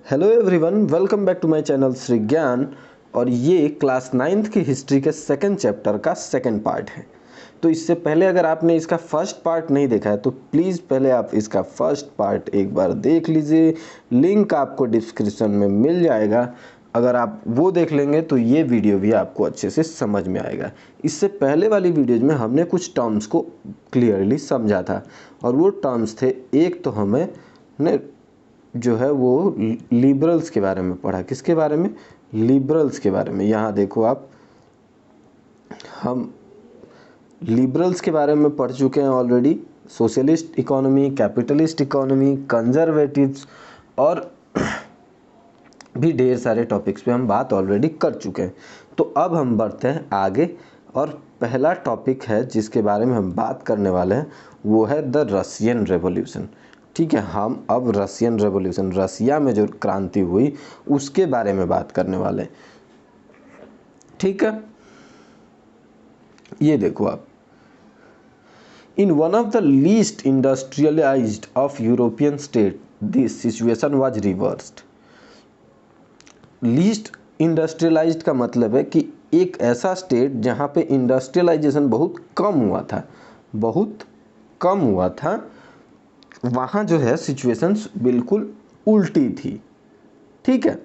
Hello everyone, welcome back to my channel Shri Gyan. और ये class 9th की हिस्ट्री के सेकंड चैप्टर का सेकंड पार्ट है। तो इससे पहले अगर आपने इसका फर्स्ट पार्ट नहीं देखा है तो प्लीज़ पहले आप इसका फर्स्ट पार्ट एक बार देख लीजिए। लिंक आपको डिस्क्रिप्शन में मिल जाएगा। अगर आप वो देख लेंगे तो ये वीडियो भी आपको अच्छे से समझ में आएगा। इससे पहले वाली वीडियोज में हमने कुछ टर्म्स को क्लियरली समझा था और वो टर्म्स थे, एक तो हमें ने जो है वो लिबरल्स के बारे में पढ़ा। किसके बारे में? लिबरल्स के बारे में। यहाँ देखो आप, हम लिबरल्स के बारे में पढ़ चुके हैं already. Socialist economy, capitalist economy, conservatives और भी ढेर सारे टॉपिक्स पे हम बात ऑलरेडी कर चुके हैं। तो अब हम बढ़ते हैं आगे और पहला टॉपिक है जिसके बारे में हम बात करने वाले हैं वो है द रशियन रेवोल्यूशन। ठीक है, हम अब रशियन रेवोल्यूशन, रसिया में जो क्रांति हुई उसके बारे में बात करने वाले हैं। ठीक है, ये देखो आप, in one of the least industrialised of European state this situation was reversed. Least industrialised का मतलब है कि एक ऐसा स्टेट जहाँ पे इंडस्ट्रियलाइजेशन बहुत कम हुआ था, बहुत कम हुआ था, वहाँ जो है सिचुएशंस बिल्कुल उल्टी थी। ठीक है,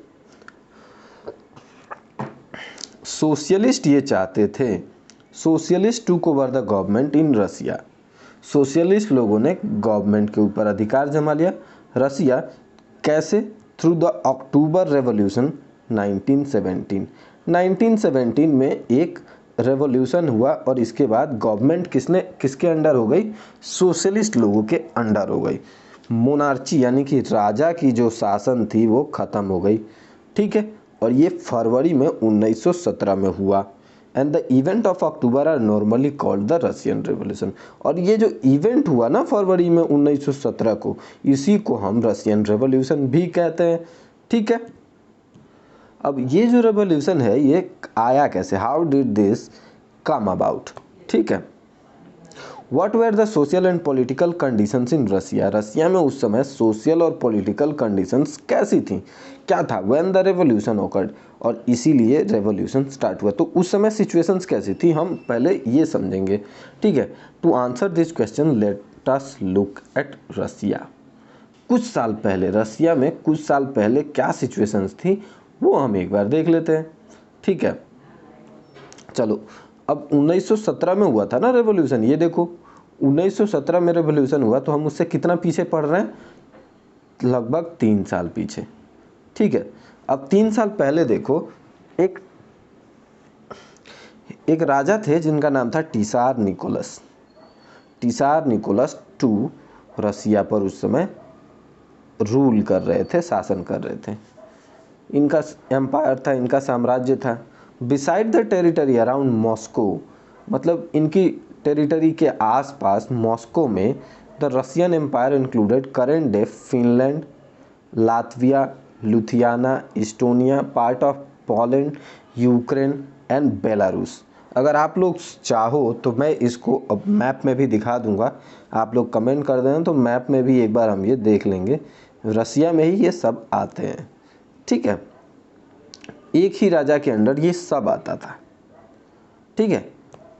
सोशलिस्ट ये चाहते थे, socialist took over the government in Russia. Socialist लोगों ने गवर्नमेंट के ऊपर अधिकार जमा लिया रसिया। कैसे? Through the October revolution 1917। 1917 में एक रेवोल्यूशन हुआ और इसके बाद गवर्नमेंट किसके अंडर हो गई? सोशलिस्ट लोगों के अंडर हो गई। मोनार्ची यानी कि राजा की जो शासन थी वो ख़त्म हो गई। ठीक है, और ये फरवरी में 1917 में हुआ। And the event of October are normally called the Russian revolution. और ये जो इवेंट हुआ ना फरवरी में 1917 को, इसी को हम रशियन रेवोल्यूशन भी कहते हैं। ठीक है, अब ये जो रेवोल्यूशन है ये आया कैसे? How did this come about? ठीक है, what were the social and political conditions in Russia. Russia में उस समय सोशल और पॉलिटिकल कंडीशंस कैसी थी, क्या था? व्हेन द रेवोल्यूशन ओकर्ड, और इसीलिए रेवोल्यूशन स्टार्ट हुआ। तो उस समय सिचुएशंस कैसी थी हम पहले ये समझेंगे। ठीक है, to answer this question let us look at Russia. कुछ साल पहले रसिया में कुछ साल पहले क्या सिचुएशंस थी वो हम एक बार देख लेते हैं। ठीक है, चलो, अब 1917 में हुआ था ना रेवोल्यूशन। ये देखो 1917 में रेवोल्यूशन हुआ तो हम उससे कितना पीछे पड़ रहे हैं? लगभग 3 साल पीछे। ठीक है, अब 3 साल पहले देखो, एक राजा थे जिनका नाम था टीसार निकोलस। टीसार निकोलस टू रसिया पर उस समय रूल कर रहे थे, शासन कर रहे थे। इनका एम्पायर था, इनका साम्राज्य था। Beside the territory around Moscow, मतलब इनकी टेरिटरी के आसपास मॉस्को में the Russian empire included current day Finland, Latvia, Lithuania, Estonia, part of Poland, Ukraine and Belarus. अगर आप लोग चाहो तो मैं इसको अब मैप में भी दिखा दूंगा, आप लोग कमेंट कर देना तो मैप में भी एक बार हम ये देख लेंगे। रसिया में ही ये सब आते हैं। ठीक है, एक ही राजा के अंडर ये सब आता था। ठीक है,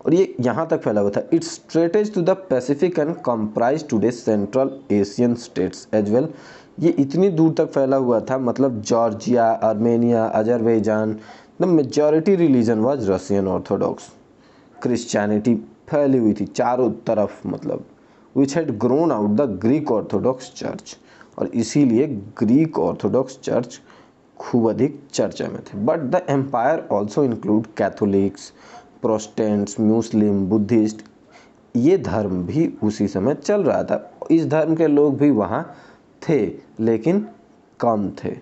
और ये यहाँ तक फैला हुआ था। It's stretched to the Pacific and comprise today Central Asian states as well. ये इतनी दूर तक फैला हुआ था, मतलब Georgia, Armenia, Azerbaijan. The majority religion was Russian Orthodox. Christianity फैली हुई थी चारों तरफ, मतलब which had grown out the Greek Orthodox church. और इसीलिए ग्रीक ऑर्थोडॉक्स चर्च खूब अधिक चर्चा में थे। But the empire also include Catholics, Protestants, Muslim, Buddhist. ये धर्म भी उसी समय चल रहा था। इस धर्म के लोग भी वहाँ थे लेकिन कम थे।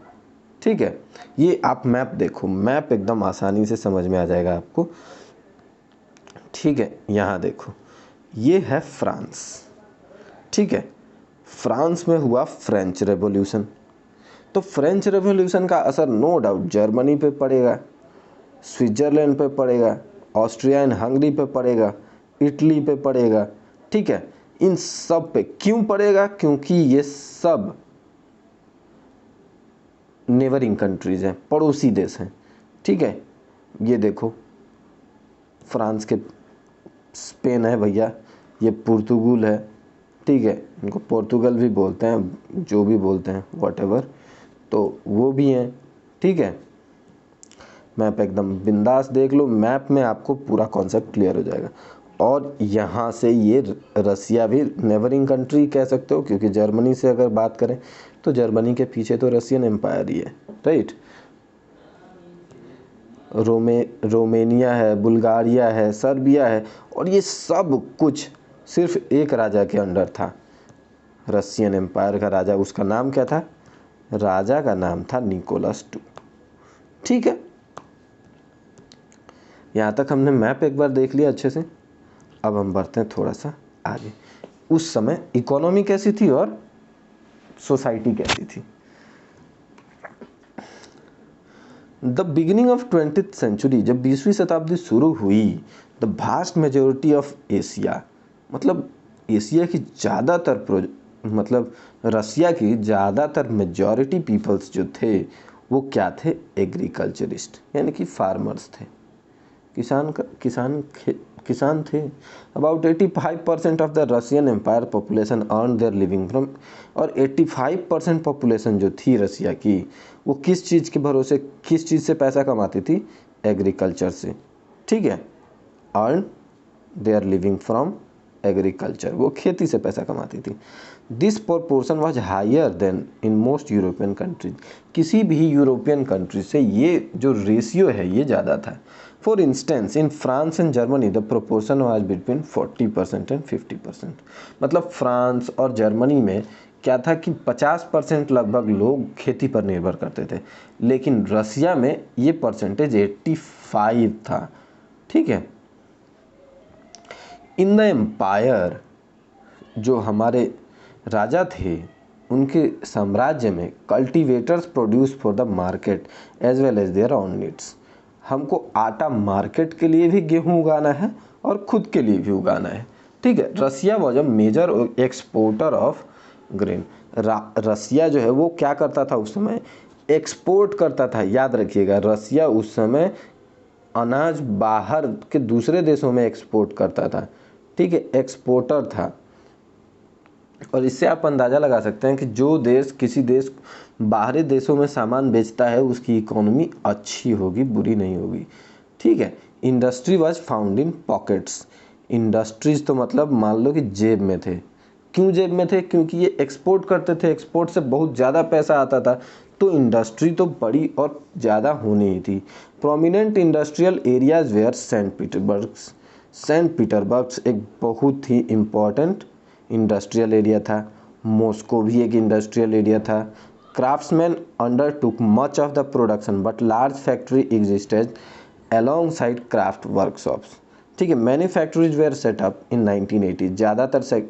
ठीक है, ये आप मैप देखो, मैप एकदम आसानी से समझ में आ जाएगा आपको। ठीक है, यहाँ देखो, ये है फ्रांस। ठीक है, फ्रांस में हुआ फ्रेंच रेवोल्यूशन। तो फ्रेंच रेवोल्यूशन का असर नो डाउट जर्मनी पे पड़ेगा, स्विट्जरलैंड पे पड़ेगा, ऑस्ट्रिया एंड हंगरी पे पड़ेगा, इटली पे पड़ेगा। ठीक है, इन सब पे क्यों पड़ेगा? क्योंकि ये सब नेबरिंग कंट्रीज़ हैं, पड़ोसी देश हैं, ठीक है। ये देखो फ्रांस के, स्पेन है भैया, ये पुर्तगाल है, ठीक है, इनको पोर्तुगल भी बोलते हैं, जो भी बोलते हैं व्हाटएवर, तो वो भी हैं, ठीक है। मैप एकदम बिंदास देख लो, मैप में आपको पूरा कॉन्सेप्ट क्लियर हो जाएगा। और यहाँ से ये रसिया भी नेबरिंग कंट्री कह सकते हो, क्योंकि जर्मनी से अगर बात करें तो जर्मनी के पीछे तो रशियन एम्पायर ही है, राइट। रोमेनिया है, बुल्गारिया है, सर्बिया है, और ये सब कुछ सिर्फ एक राजा के अंडर था, रशियन एम्पायर का राजा। उसका नाम क्या था? राजा का नाम था निकोलस II, ठीक है। यहाँ तक हमने मैप एक बार देख लिया अच्छे से। अब हम बढ़ते हैं थोड़ा सा आगे। उस समय इकोनॉमी कैसी थी और सोसाइटी कैसी थी? The beginning of 20th century, जब 20वीं शताब्दी शुरू हुई, the vast majority of Asia, मतलब एशिया की ज़्यादातर मतलब रसिया की ज़्यादातर मेजॉरिटी पीपल्स जो थे वो क्या थे? एग्रीकल्चरिस्ट, यानी कि फार्मर्स थे, किसान थे। About 85% of the Russian empire population earn their living from, और 85% पॉपुलेशन जो थी रसिया की, वो किस चीज़ के भरोसे, किस चीज़ से पैसा कमाती थी? एग्रीकल्चर से, ठीक है। Earn their living from agriculture, वो खेती से पैसा कमाती थी। This proportion was higher than in most European countries, किसी भी यूरोपियन कंट्री से ये जो रेशियो है ये ज़्यादा था। For instance in France and Germany the proportion was between 40% and 50%। मतलब फ्रांस और जर्मनी में क्या था कि 50% लगभग लोग खेती पर निर्भर करते थे, लेकिन रसिया में ये परसेंटेज 85 था, ठीक है। इन द एम्पायर, जो हमारे राजा थे उनके साम्राज्य में, cultivators produce for the market as well as their own needs. हमको आटा मार्केट के लिए भी गेहूं उगाना है और खुद के लिए भी उगाना है, ठीक है। Russia was a major exporter of grain. Russia जो है वो क्या करता था उस समय? एक्सपोर्ट करता था। याद रखिएगा, रसिया उस समय अनाज बाहर के दूसरे देशों में एक्सपोर्ट करता था, ठीक है, एक्सपोर्टर था। और इससे आप अंदाज़ा लगा सकते हैं कि जो देश किसी देश बाहरी देशों में सामान बेचता है उसकी इकोनॉमी अच्छी होगी, बुरी नहीं होगी, ठीक है। Industry was found in pockets. Industries तो मतलब मान लो कि जेब में थे। क्यों जेब में थे? क्योंकि ये एक्सपोर्ट करते थे, एक्सपोर्ट से बहुत ज़्यादा पैसा आता था, तो इंडस्ट्री तो बड़ी और ज़्यादा होनी ही थी। Prominent industrial areas were Saint Petersburg एक बहुत ही इम्पॉर्टेंट इंडस्ट्रियल एरिया था। मॉस्को भी एक इंडस्ट्रियल एरिया था। Craftsmen undertook much of the production but large factory existed alongside craft workshops, ठीक है। Many factories were set up in 1980। ज़्यादातर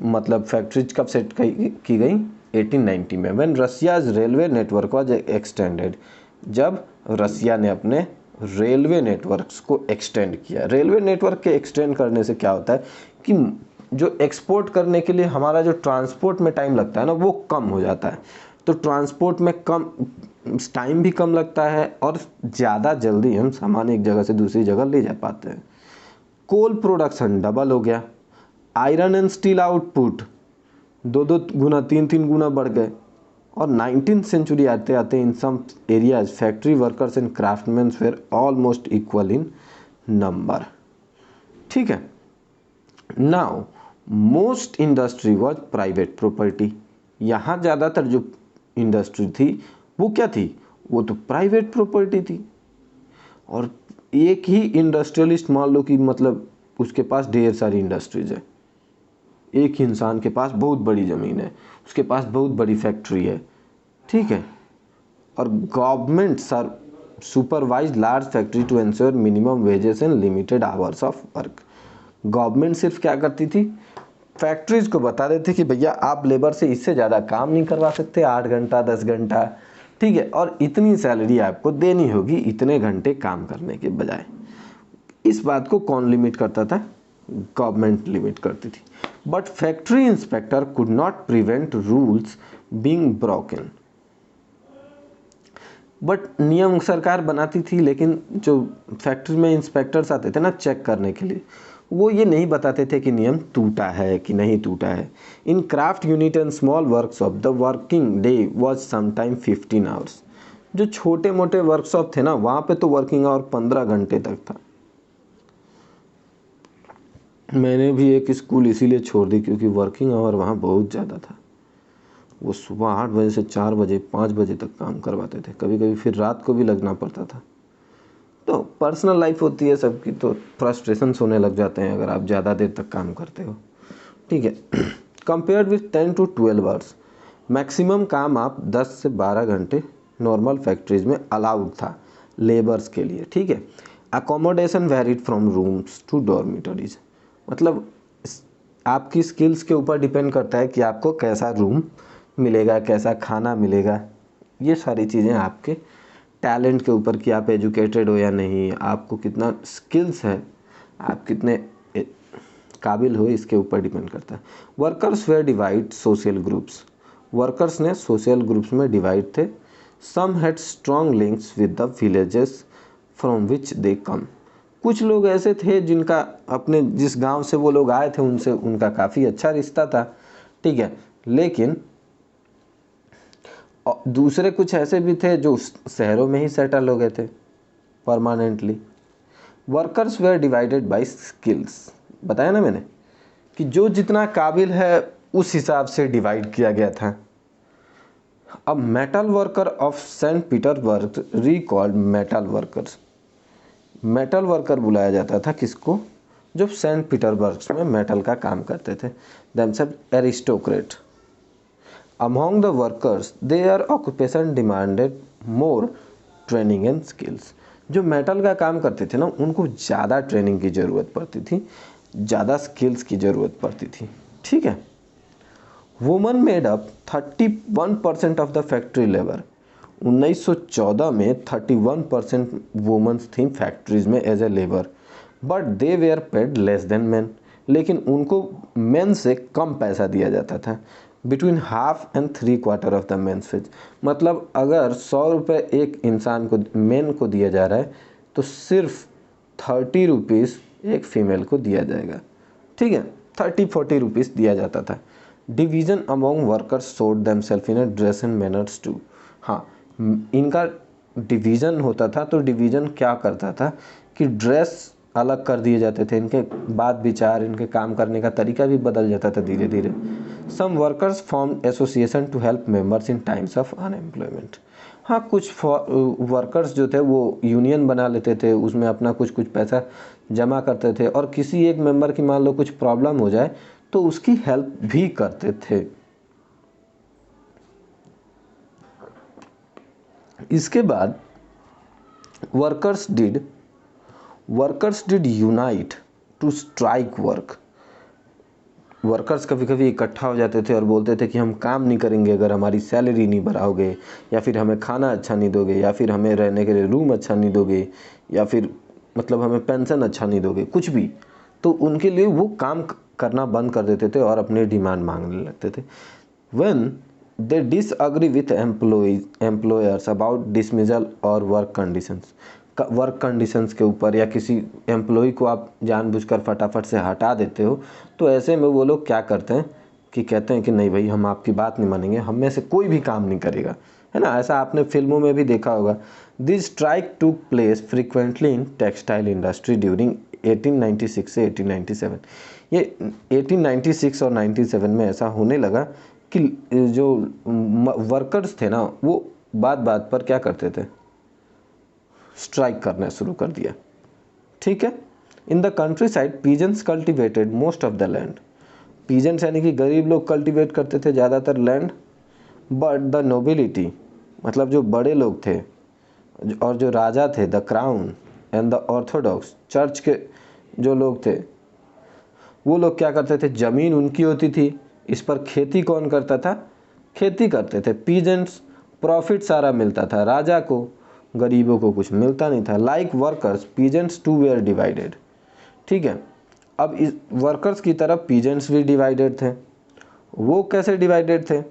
मतलब फैक्ट्रीज कब सेट की गई? 1890 में। When Russia's railway network was extended, जब रसिया ने अपने रेलवे नेटवर्क्स को एक्सटेंड किया। रेलवे नेटवर्क के एक्सटेंड करने से क्या होता है कि जो एक्सपोर्ट करने के लिए हमारा जो ट्रांसपोर्ट में टाइम लगता है ना, वो कम हो जाता है। तो ट्रांसपोर्ट में कम टाइम भी कम लगता है और ज़्यादा जल्दी हम सामान एक जगह से दूसरी जगह ले जा पाते हैं। कोल प्रोडक्शन डबल हो गया। आयरन एंड स्टील आउटपुट 2-2 गुना 3-3 गुना बढ़ गए। और 19th सेंचुरी आते आते in some areas factory workers and craftsman were almost equal in number, ठीक है। Now most industry was private property. यहाँ ज़्यादातर जो इंडस्ट्री थी वो क्या थी? वो तो प्राइवेट प्रॉपर्टी थी। और एक ही इंडस्ट्रियलिस्ट मान लो कि मतलब उसके पास ढेर सारी इंडस्ट्रीज है। एक ही इंसान के पास बहुत बड़ी ज़मीन है, उसके पास बहुत बड़ी फैक्ट्री है, ठीक है। और government supervise large factory to ensure minimum wages and limited hours of work. Government सिर्फ क्या करती थी? फैक्ट्रीज को बता देते कि भैया आप लेबर से इससे ज़्यादा काम नहीं करवा सकते, 8 घंटा 10 घंटा, ठीक है, और इतनी सैलरी आपको देनी होगी इतने घंटे काम करने के बजाय। इस बात को कौन लिमिट करता था? गवर्नमेंट लिमिट करती थी। But factory inspector could not prevent rules being broken. But नियम सरकार बनाती थी, लेकिन जो फैक्ट्री में इंस्पेक्टर्स आते थे ना चेक करने के लिए, वो ये नहीं बताते थे कि नियम टूटा है कि नहीं टूटा है। इन craft unit and small workshop the working day was sometime 15 hours. जो छोटे मोटे वर्कशॉप थे ना वहाँ पे तो वर्किंग आवर 15 घंटे तक था। मैंने भी एक स्कूल इसीलिए छोड़ दी क्योंकि वर्किंग आवर वहाँ बहुत ज़्यादा था। वो सुबह 8 बजे से 4 बजे 5 बजे तक काम करवाते थे, कभी कभी फिर रात को भी लगना पड़ता था। तो पर्सनल लाइफ होती है सबकी, तो फ्रस्ट्रेशंस होने लग जाते हैं अगर आप ज़्यादा देर तक काम करते हो। ठीक है। Compared with 10 to 12 hours, maximum काम आप 10 से 12 घंटे नॉर्मल फैक्ट्रीज में अलाउड था लेबर्स के लिए। ठीक है। Accommodation varied from rooms to dormitories, मतलब आपकी स्किल्स के ऊपर डिपेंड करता है कि आपको कैसा रूम मिलेगा, कैसा खाना मिलेगा। ये सारी चीज़ें आपके टैलेंट के ऊपर कि आप एजुकेटेड हो या नहीं, आपको कितना स्किल्स है, आप कितने काबिल हो, इसके ऊपर डिपेंड करता है। Workers were divide social groups, workers ने सोशल ग्रुप्स में डिवाइड थे। Some had strong links with the villages from which they come, कुछ लोग ऐसे थे जिनका अपने जिस गांव से वो लोग आए थे उनसे उनका काफ़ी अच्छा रिश्ता था। ठीक है। लेकिन दूसरे कुछ ऐसे भी थे जो शहरों में ही सेटल हो गए थे permanently. Workers were divided by skills, बताया ना मैंने कि जो जितना काबिल है उस हिसाब से डिवाइड किया गया था। अब metal worker of Saint Petersburg recalled metal workers, metal worker बुलाया जाता था किसको, जो सेंट पीटर्सबर्ग में मेटल का काम करते थे। Themselves aristocrat. Among the workers their occupation demanded more training and skills, जो मेटल का काम करते थे ना उनको ज़्यादा ट्रेनिंग की ज़रूरत पड़ती थी, ज़्यादा स्किल्स की ज़रूरत पड़ती थी। ठीक है। Women made up 31% of the factory labour, 1914 में 31% वुमेन्स थी फैक्ट्रीज में as a labour, but they were paid less than men, लेकिन उनको मेन से कम पैसा दिया जाता था। Between half and 3/4 of the men's wage, मतलब अगर 100 रुपये एक इंसान को मेन को दिया जा रहा है तो सिर्फ 30 रुपीज़ एक फीमेल को दिया जाएगा। ठीक है। 30-40 रुपीज़ दिया जाता था। Division among workers showed themself in a dress and manners too, हाँ इनका डिवीज़न होता था। तो डिवीज़न क्या करता था कि ड्रेस अलग कर दिए जाते थे, इनके बात विचार इनके काम करने का तरीका भी बदल जाता था धीरे धीरे। Some workers form association to help members in times of unemployment, हाँ कुछ वर्कर्स जो थे वो यूनियन बना लेते थे, उसमें अपना कुछ कुछ पैसा जमा करते थे और किसी एक मेंबर की मान लो कुछ प्रॉब्लम हो जाए तो उसकी हेल्प भी करते थे। इसके बाद workers did unite to strike work, workers कभी कभी इकट्ठा हो जाते थे और बोलते थे कि हम काम नहीं करेंगे अगर हमारी सैलरी नहीं बढ़ाओगे, या फिर हमें खाना अच्छा नहीं दोगे, या फिर हमें रहने के लिए रूम अच्छा नहीं दोगे, या फिर मतलब हमें पेंशन अच्छा नहीं दोगे, कुछ भी। तो उनके लिए वो काम करना बंद कर देते थे और अपने डिमांड मांगने लगते थे। When they disagree with employers about dismissal और वर्क कंडीशंस के ऊपर, या किसी एम्प्लॉय को आप जानबूझकर फटाफट से हटा देते हो, तो ऐसे में वो लोग क्या करते हैं कि कहते हैं कि नहीं भाई हम आपकी बात नहीं मानेंगे, हम में से कोई भी काम नहीं करेगा, है ना। ऐसा आपने फिल्मों में भी देखा होगा। दिस स्ट्राइक टूक place frequently in textile industry during 1896 से 1897। ये 1896 और 97 में ऐसा होने लगा कि जो वर्कर्स थे ना वो बात बात पर क्या करते थे, स्ट्राइक करना शुरू कर दिया। ठीक है। In the country side peasants cultivated most of the land, peasants यानी कि गरीब लोग कल्टिवेट करते थे ज़्यादातर लैंड। बट द नोबिलिटी, मतलब जो बड़े लोग थे और जो राजा थे, the crown and the Orthodox church के जो लोग थे वो लोग क्या करते थे, ज़मीन उनकी होती थी, इस पर खेती कौन करता था, खेती करते थे पीजेंट्स, प्रॉफिट सारा मिलता था राजा को, गरीबों को कुछ मिलता नहीं था। Like workers peasants too were divided. ठीक है। अब इस वर्कर्स की तरफ पीजेंट्स भी डिवाइडेड थे। वो कैसे डिवाइडेड थे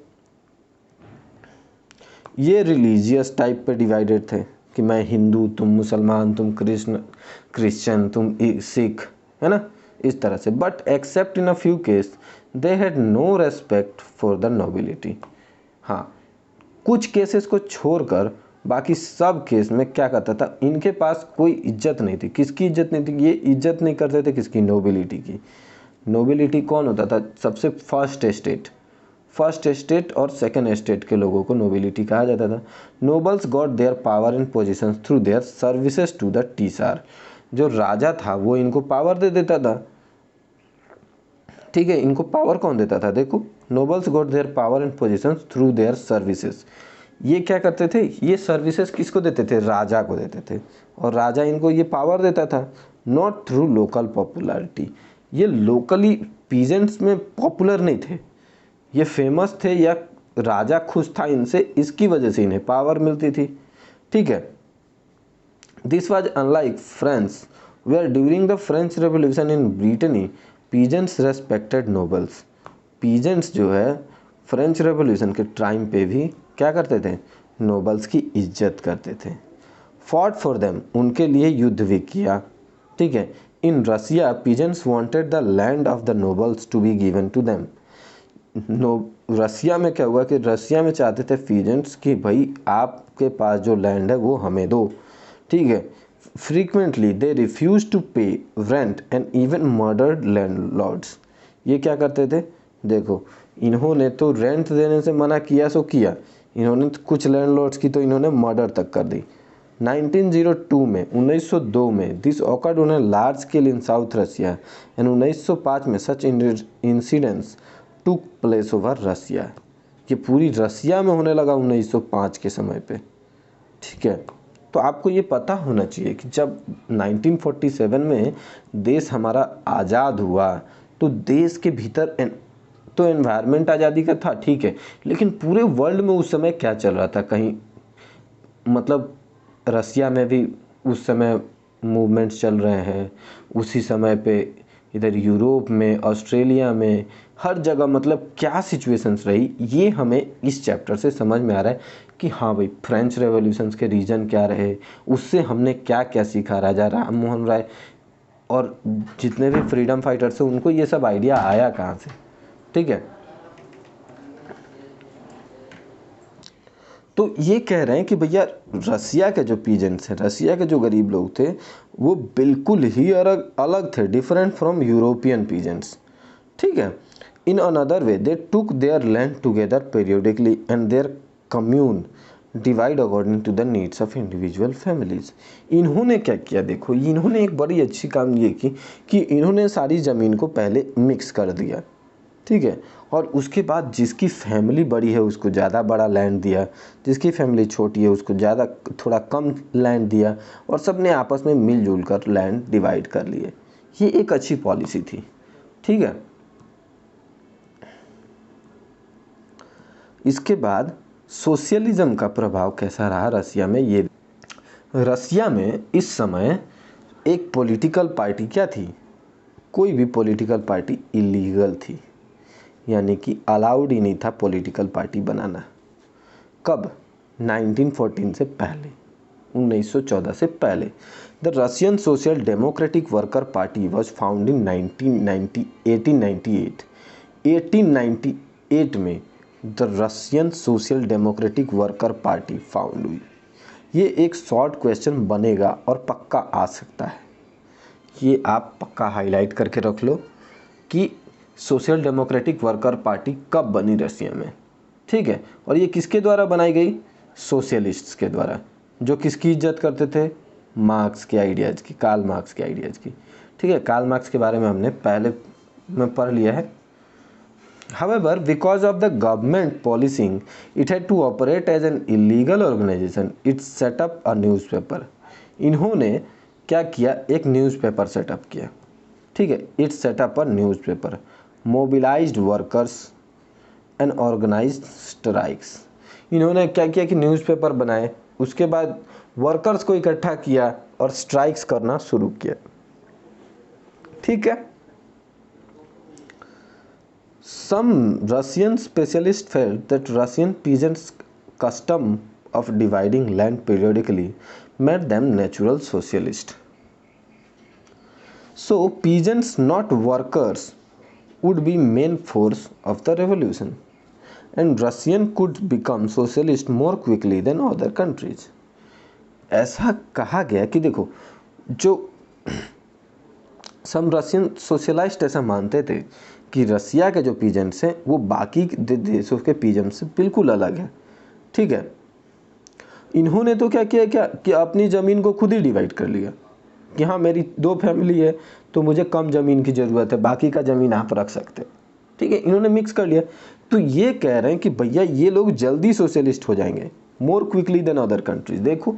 ये रिलीजियस टाइप पे डिवाइडेड थे कि मैं हिंदू, तुम मुसलमान, तुम क्रिश्चियन, तुम सिख, है ना, इस तरह से। But except in a few case they had no respect for the nobility. हाँ, कुछ केसेस को छोड़कर बाकी सब केस में क्या करता था, इनके पास कोई इज्जत नहीं थी। किसकी इज्जत नहीं थी? ये इज्जत नहीं करते थे किसकी? नोबिलिटी की। नोबिलिटी कौन होता था? सबसे फर्स्ट एस्टेट और सेकंड एस्टेट के लोगों को नोबिलिटी कहा जाता था। Nobles got their power and positions through their services to the tsar. जो राजा था वो इनको पावर दे देता था, ठीक है। इनको पावर कौन देता था? देखो, nobles got their power and positions through their services. ये क्या करते थे? ये सर्विसेज किसको देते थे? राजा को देते थे, और राजा इनको ये पावर देता था। Not through local popularity. ये लोकली पीजेंट्स में पॉपुलर नहीं थे, ये फेमस थे या राजा खुश था इनसे, इसकी वजह से इन्हें पावर मिलती थी, ठीक है। This was unlike French, where during the French revolution in Brittany peasants respected nobles. Peasants जो है फ्रेंच रेवोल्यूशन के टाइम पे भी क्या करते थे? नोबल्स की इज्जत करते थे। फॉट फॉर देम, उनके लिए युद्ध भी किया, ठीक है। In Russia peasants wanted the land of the nobles to be given to them. Russia में क्या हुआ कि रसिया में चाहते थे पीजेंट्स कि भाई आपके पास जो लैंड है वो हमें दो, ठीक है। फ्रीक्वेंटली दे रिफ्यूज टू पे rent and even murdered landlords. ये क्या करते थे? देखो, इन्होंने तो रेंट देने से मना किया सो किया, इन्होंने तो कुछ लैंडलॉर्ड्स की तो इन्होंने मर्डर तक कर दी। 1902 में this occurred on a large scale in south Russia and 1905 में such incidents took place over Russia. ये पूरी रसिया में होने लगा 1905 के समय पे, ठीक है। तो आपको ये पता होना चाहिए कि जब 1947 में देश हमारा आज़ाद हुआ तो देश के भीतर तो एनवायरनमेंट आज़ादी का था, ठीक है, लेकिन पूरे वर्ल्ड में उस समय क्या चल रहा था? कहीं मतलब रसिया में भी उस समय मूवमेंट्स चल रहे हैं, उसी समय पे इधर यूरोप में, ऑस्ट्रेलिया में, हर जगह मतलब क्या सिचुएशंस रही, ये हमें इस चैप्टर से समझ में आ रहा है कि हाँ भाई फ्रेंच रेवोल्यूशंस के रीजन क्या रहे, उससे हमने क्या क्या सीखा। राजा राम मोहन राय और जितने भी फ्रीडम फाइटर्स हैं उनको ये सब आइडिया आया कहाँ से, ठीक है। तो ये कह रहे हैं कि भैया रसिया के जो पीजेंट्स हैं, रसिया के जो गरीब लोग थे, वो बिल्कुल ही अलग थे, डिफरेंट फ्रॉम यूरोपियन पीजेंट्स, ठीक है। In another way they took their land together periodically and their commune divide according to the needs of individual families. इन्होंने क्या किया? देखो, इन्होंने एक बड़ी अच्छी काम ये की कि इन्होंने सारी ज़मीन को पहले मिक्स कर दिया, ठीक है, और उसके बाद जिसकी फैमिली बड़ी है उसको ज़्यादा बड़ा लैंड दिया, जिसकी फैमिली छोटी है उसको ज़्यादा थोड़ा कम लैंड दिया, और सब ने आपस में मिलजुल कर लैंड डिवाइड कर लिए। ये एक अच्छी पॉलिसी थी, ठीक है। इसके बाद सोशलिज्म का प्रभाव कैसा रहा रसिया में, ये रसिया में इस समय एक पॉलिटिकल पार्टी क्या थी? कोई भी पॉलिटिकल पार्टी इलीगल थी, यानी कि अलाउड ही नहीं था पॉलिटिकल पार्टी बनाना। कब? 1914 से पहले, 1914 से पहले। The Russian social democratic worker party was found in 1898 में the Russian social democratic worker party found हुई। ये एक शॉर्ट क्वेश्चन बनेगा और पक्का आ सकता है, ये आप पक्का हाईलाइट करके रख लो कि सोशल डेमोक्रेटिक वर्कर पार्टी कब बनी रसिया में, ठीक है। और ये किसके द्वारा बनाई गई? सोशलिस्ट्स के द्वारा, जो किसकी इज्जत करते थे? मार्क्स के आइडियाज़ की, कार्ल मार्क्स के आइडियाज़ की, ठीक है। कार्ल मार्क्स के बारे में हमने पहले में पढ़ लिया है। However, because of the government policing, it had to operate as an illegal organization. It set up a newspaper. इन्होंने क्या किया? एक न्यूज़पेपर सेटअप किया, ठीक है। It set up a newspaper, mobilised workers and organised strikes. इन्होंने क्या किया कि न्यूज़पेपर बनाए, उसके बाद वर्कर्स को इकट्ठा किया और स्ट्राइक्स करना शुरू किया, ठीक है। Some Russian specialists felt that Russian peasants custom of dividing land periodically made them natural socialists. So peasants, not workers, would be main force of the revolution, and Russian could become socialist more quickly than other countries. ऐसा कहा गया कि देखो, जो सम Russian सोशलाइस्ट ऐसा मानते थे कि रसिया के जो पीजेंट्स हैं वो बाकी देशों के पीजेंट से बिल्कुल अलग है। ठीक है, इन्होंने तो क्या किया कि अपनी ज़मीन को खुद ही डिवाइड कर लिया कि हाँ मेरी 2 फैमिली है तो मुझे कम ज़मीन की ज़रूरत है, बाकी का ज़मीन आप रख सकते हो। ठीक है, इन्होंने मिक्स कर लिया। तो ये कह रहे हैं कि भैया ये लोग जल्दी सोशलिस्ट हो जाएंगे, more quickly than other countries. देखो,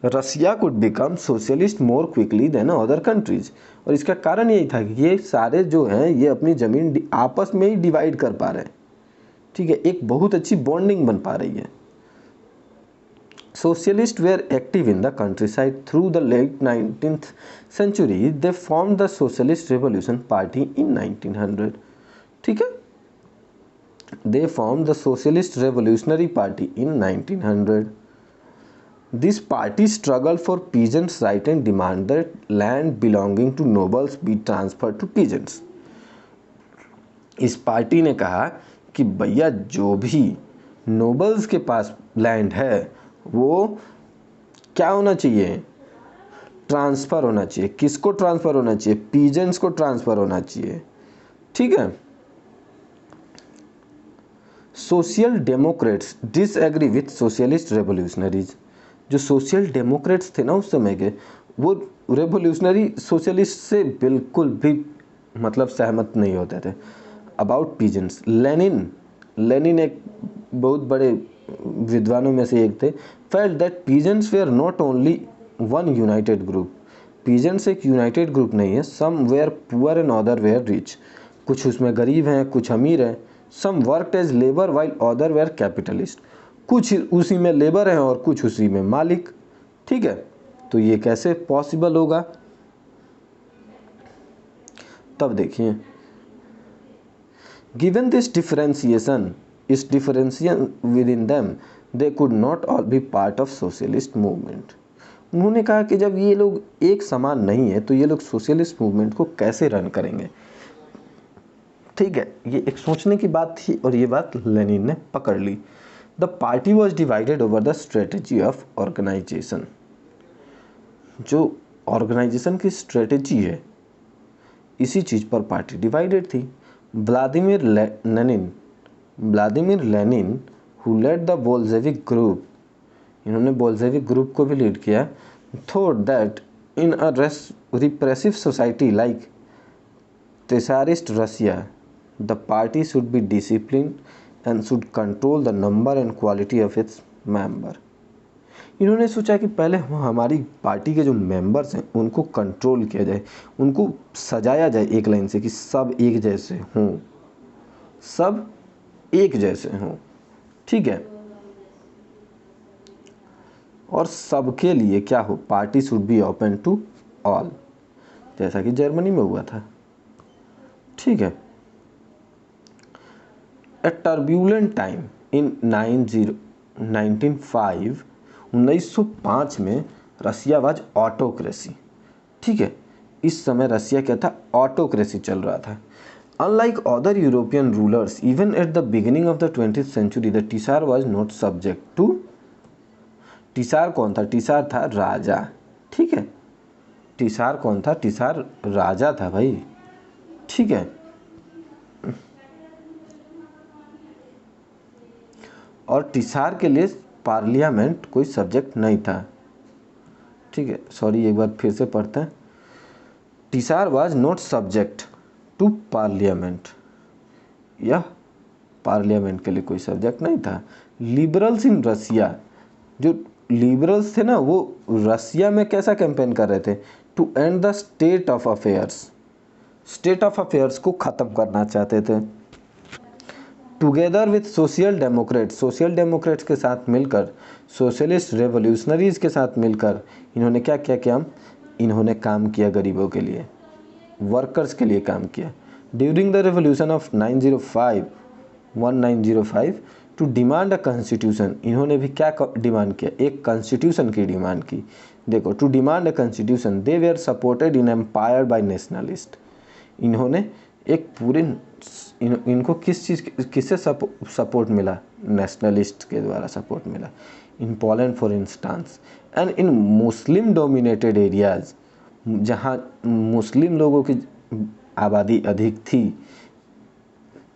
Russia could become socialist more quickly than other countries, और इसका कारण यही था कि ये सारे जो हैं ये अपनी ज़मीन आपस में ही डिवाइड कर पा रहे हैं। ठीक है, एक बहुत अच्छी बॉन्डिंग बन पा रही है। Socialists were active in the countryside through the late 19th century. They formed the Socialist Revolution Party in 1900. ठीक है, they formed the Socialist Revolutionary Party in 1900. This party struggled for peasants' right and demanded land belonging to nobles be transferred to peasants. इस party ने कहा कि भैया जो भी nobles के पास लैंड है वो क्या होना चाहिए, ट्रांसफ़र होना चाहिए। किसको ट्रांसफ़र होना चाहिए? पीजेंट्स को ट्रांसफ़र होना चाहिए। ठीक है, social Democrats disagree with socialist revolutionaries. जो सोशल डेमोक्रेट्स थे ना उस समय के, वो रेवोल्यूशनरी सोशलिस्ट से बिल्कुल भी मतलब सहमत नहीं होते थे। अबाउट पीजेंट्स, लेनिन एक बहुत बड़े विद्वानों में से एक थे। Felt that peasants were not only one united group. Peasants एक यूनाइटेड ग्रुप नहीं है। Some were poor and other were rich. कुछ उसमें गरीब हैं, कुछ अमीर हैं। Some worked as labour while other were capitalist. कुछ उसी में लेबर हैं और कुछ उसी में मालिक। ठीक है, तो ये कैसे पॉसिबल होगा? तब देखिए, given this differentiation within them, they could not all be part of socialist movement. उन्होंने कहा कि जब ये लोग एक समान नहीं है तो ये लोग सोशलिस्ट मूवमेंट को कैसे रन करेंगे। ठीक है, ये एक सोचने की बात थी और ये बात लेनिन ने पकड़ ली। The party was divided over the strategy of organisation. जो ऑर्गेनाइजेशन की स्ट्रेटेजी है इसी चीज़ पर पार्टी डिवाइडेड थी। Vladimir Lenin who led the Bolshevik group, इन्होंने बोल्शेविक ग्रुप को भी लीड किया, thought that in a repressive society like Tsarist Russia, the party should be disciplined and should control the number and quality of its member. इन्होंने सोचा कि पहले हमारी party के जो मेंबर्स हैं उनको कंट्रोल किया जाए, उनको सजाया जाए एक लाइन से कि सब एक जैसे हों, सब एक जैसे हों। ठीक है, और सबके लिए क्या हो, party should be open to all, जैसा कि जर्मनी में हुआ था। ठीक है, ए टर्ब्यूलेंट टाइम इन 1905 में रसिया वाज ऑटोक्रेसी। ठीक है, इस समय रसिया क्या था, ऑटोक्रेसी चल रहा था। Unlike other European rulers, even at the beginning of the 20th century, the Tsar was not subject to. Tsar कौन था? Tsar था राजा। ठीक है, Tsar कौन था? Tsar राजा था भाई। ठीक है, और Tsar के लिए पार्लियामेंट कोई सब्जेक्ट नहीं था। ठीक है, सॉरी एक बार फिर से पढ़ते हैं। Tsar was not subject to parliament, यह पार्लियामेंट के लिए कोई सब्जेक्ट नहीं था। लिबरल्स इन रसिया, जो लिबरल्स थे ना वो रसिया में कैसा कैंपेन कर रहे थे, to end the state of affairs, state of affairs को ख़त्म करना चाहते थे। टुगेदर विथ सोशल डेमोक्रेट्स के साथ मिलकर, सोशलिस्ट रेवोल्यूशनरीज के साथ मिलकर इन्होंने क्या किया, इन्होंने काम किया गरीबों के लिए, वर्कर्स के लिए काम किया। During the revolution of 1905 to demand a constitution, इन्होंने भी क्या डिमांड किया, एक कॉन्स्टिट्यूशन की डिमांड की। देखो, to demand a constitution they were supported in empire by nationalist, इन्होंने एक पूरे इनको किससे सपोर्ट मिला, नेशनलिस्ट के द्वारा सपोर्ट मिला। In Poland for instance and in Muslim dominated areas, जहाँ मुस्लिम लोगों की आबादी अधिक थी,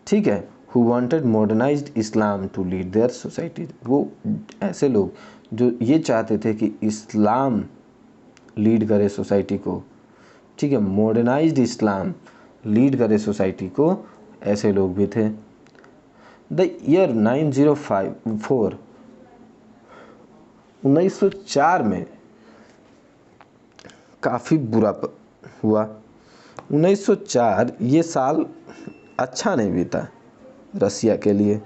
ठीक है, who wanted modernised Islam to lead their society, वो ऐसे लोग जो ये चाहते थे कि इस्लाम लीड करे सोसाइटी को, ठीक है, मॉडर्नाइज्ड इस्लाम लीड करे सोसाइटी को, ऐसे लोग भी थे। द ईयर 1904 1904 में काफ़ी बुरा हुआ। 1904 ये साल अच्छा नहीं बीता रसिया के लिए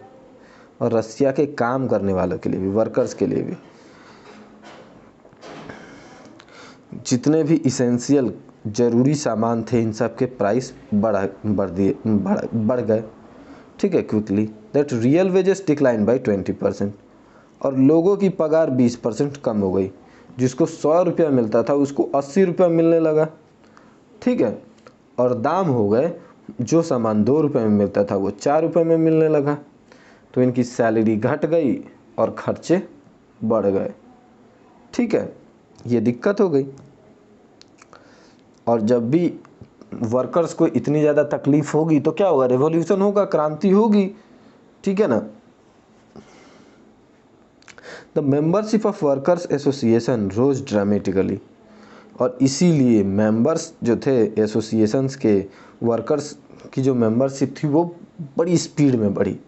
और रसिया के काम करने वालों के लिए भी, वर्कर्स के लिए भी। जितने भी इसेंशियल ज़रूरी सामान थे, इन सब के प्राइस बढ़ गए, ठीक है, quickly. That real wages decline by 20%, और लोगों की पगार 20% कम हो गई। जिसको 100 रुपया मिलता था उसको 80 रुपया मिलने लगा, ठीक है, और दाम हो गए, जो सामान 2 रुपये में मिलता था वो 4 रुपये में मिलने लगा। तो इनकी सैलरी घट गई और खर्चे बढ़ गए, ठीक है, ये दिक्कत हो गई। और जब भी वर्कर्स को इतनी ज़्यादा तकलीफ होगी तो क्या होगा, रेवोल्यूशन होगा, क्रांति होगी, ठीक है ना। The membership of workers association rose dramatically, और इसीलिए मेंबर्स जो थे एसोसिएशंस के, वर्कर्स की जो मेंबरशिप थी वो बड़ी स्पीड में बढ़ी।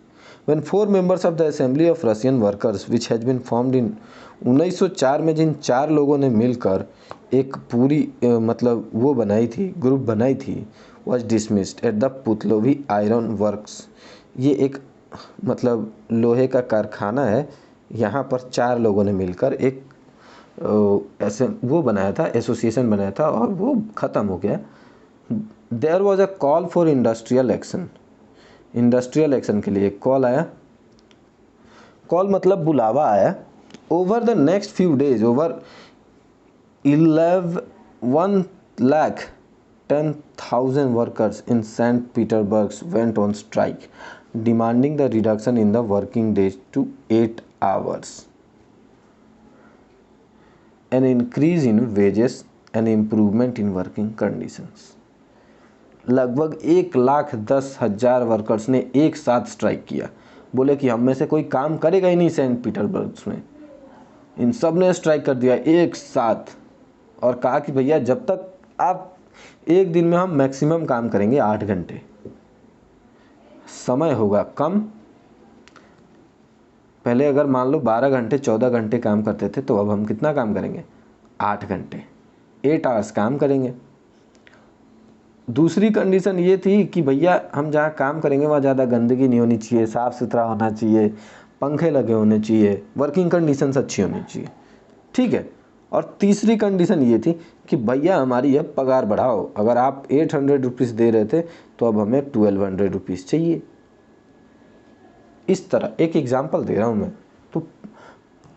When 4 members of the assembly of Russian workers which has been formed in 1904 में जिन 4 लोगों ने मिलकर एक पूरी मतलब वो बनाई थी, ग्रुप बनाई थी, was dismissed at the Putilov iron works. ये एक मतलब लोहे का कारखाना है, यहाँ पर 4 लोगों ने मिलकर एक ऐसे वो बनाया था, एसोसिएशन बनाया था, और वो ख़त्म हो गया। There was a call for industrial action, industrial action के लिए एक कॉल आया, कॉल मतलब बुलावा आया। Over the next few days over 1,10,000 workers in St. Petersburg went on strike, demanding the reduction in the working days to 8 hours, an increase in wages and improvement in working conditions. लगभग 1,10,000 workers ने एक साथ strike किया। बोले कि हम में से कोई काम करेगा ही नहीं सेंट पीटर्सबर्ग में। इन सब ने स्ट्राइक कर दिया एक साथ और कहा कि भैया जब तक आप एक दिन में हम मैक्सिमम काम करेंगे 8 घंटे, समय होगा कम। पहले अगर मान लो 12 घंटे 14 घंटे काम करते थे, तो अब हम कितना काम करेंगे, 8 घंटे, 8 आवर्स काम करेंगे। दूसरी कंडीशन ये थी कि भैया हम जहाँ काम करेंगे वहाँ ज़्यादा गंदगी नहीं होनी चाहिए, साफ़ सुथरा होना चाहिए, पंखे लगे होने चाहिए, वर्किंग कंडीशंस अच्छी होनी चाहिए, ठीक है। और तीसरी कंडीशन ये थी कि भैया हमारी अब पगार बढ़ाओ, अगर आप 800 रुपीज़ दे रहे थे तो अब हमें 1200 रुपीज़ चाहिए। इस तरह एक एग्जांपल दे रहा हूँ मैं, तो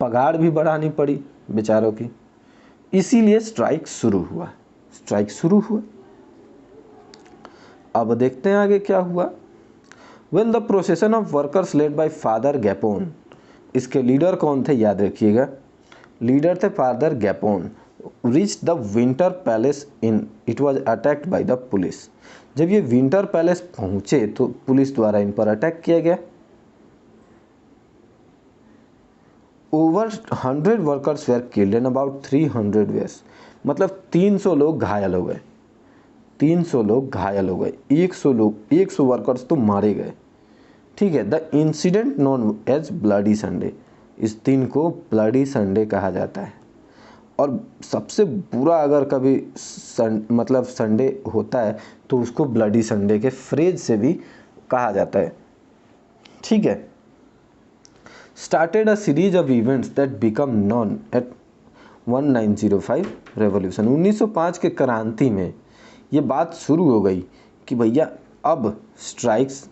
पगार भी बढ़ानी पड़ी बेचारों की, इसीलिए स्ट्राइक शुरू हुआ। अब देखते हैं आगे क्या हुआ। When the procession of workers led by father Gapon, इसके लीडर कौन थे याद रखिएगा, लीडर थे father Gapon, reached the Winter Palace in, it was attacked by the police. जब ये विंटर पैलेस पहुंचे तो पुलिस द्वारा इन पर अटैक किया गया। Over 100 workers were killed and about 300 were, मतलब 300 लोग घायल हो गए, 300 लोग घायल हो गए, 100 वर्कर्स तो मारे गए, ठीक है। The incident known as Bloody Sunday, इस दिन को ब्लडी संडे कहा जाता है। और सबसे बुरा अगर कभी मतलब संडे होता है तो उसको ब्लडी संडे के फ्रेज से भी कहा जाता है, ठीक है। Started a series of events that become known at 1905 revolution. 1905 के क्रांति में ये बात शुरू हो गई कि भैया अब स्ट्राइक्स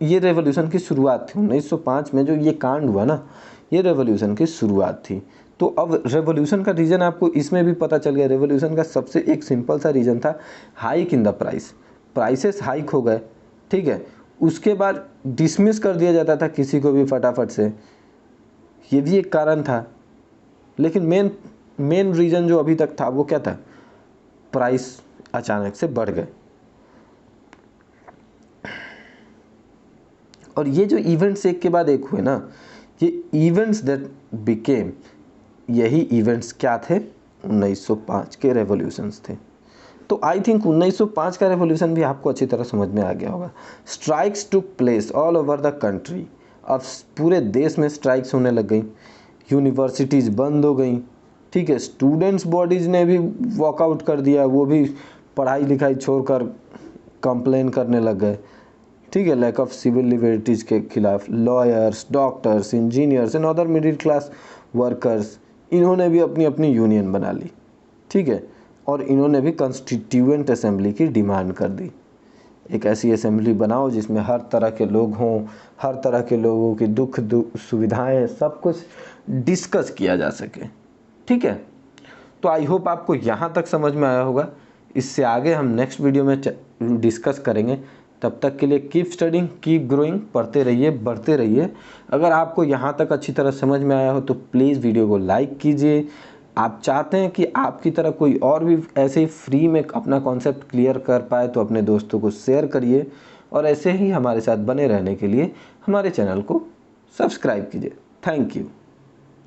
ये रेवोल्यूशन की शुरुआत थी 1905 में जो ये कांड हुआ ना, ये रेवोल्यूशन की शुरुआत थी। तो अब रेवोल्यूशन का रीज़न आपको इसमें भी पता चल गया। रेवोल्यूशन का सबसे एक सिंपल सा रीज़न था hike in the price, prices hike हो गए, ठीक है। उसके बाद डिसमिस कर दिया जाता था किसी को भी फटाफट से, ये भी एक कारण था। लेकिन मेन रीज़न जो अभी तक था वो क्या था, प्राइस अचानक से बढ़ गए। और ये जो इवेंट्स एक के बाद एक हुए ना, ये इवेंट्स दैट बिकेम, यही इवेंट्स क्या थे, 1905 के रेवोल्यूशंस थे। तो आई थिंक 1905 का रेवोल्यूशन भी आपको अच्छी तरह समझ में आ गया होगा। Strikes took place all over the country, अब पूरे देश में स्ट्राइक्स होने लग गई, यूनिवर्सिटीज़ बंद हो गई, ठीक है। स्टूडेंट्स बॉडीज़ ने भी वॉकआउट कर दिया, वो भी पढ़ाई लिखाई छोड़कर कंप्लेन करने लग गए, ठीक है। लैक ऑफ सिविल लिबर्टीज़ के खिलाफ lawyers, doctors, engineers and other middle class workers, इन्होंने भी अपनी अपनी यूनियन बना ली, ठीक है। और इन्होंने भी कॉन्स्टिट्यूएंट असेंबली की डिमांड कर दी, एक ऐसी असेंबली बनाओ जिसमें हर तरह के लोग हों, हर तरह के लोगों की दुख सुविधाएं सब कुछ डिस्कस किया जा सके, ठीक है। तो आई होप आपको यहाँ तक समझ में आया होगा। इससे आगे हम नेक्स्ट वीडियो में डिस्कस करेंगे। तब तक के लिए कीप स्टडिंग, कीप ग्रोइंग, पढ़ते रहिए, बढ़ते रहिए। अगर आपको यहाँ तक अच्छी तरह समझ में आया हो तो प्लीज़ वीडियो को लाइक कीजिए। आप चाहते हैं कि आपकी तरह कोई और भी ऐसे ही फ्री में अपना कॉन्सेप्ट क्लियर कर पाए तो अपने दोस्तों को शेयर करिए, और ऐसे ही हमारे साथ बने रहने के लिए हमारे चैनल को सब्सक्राइब कीजिए। Thank you.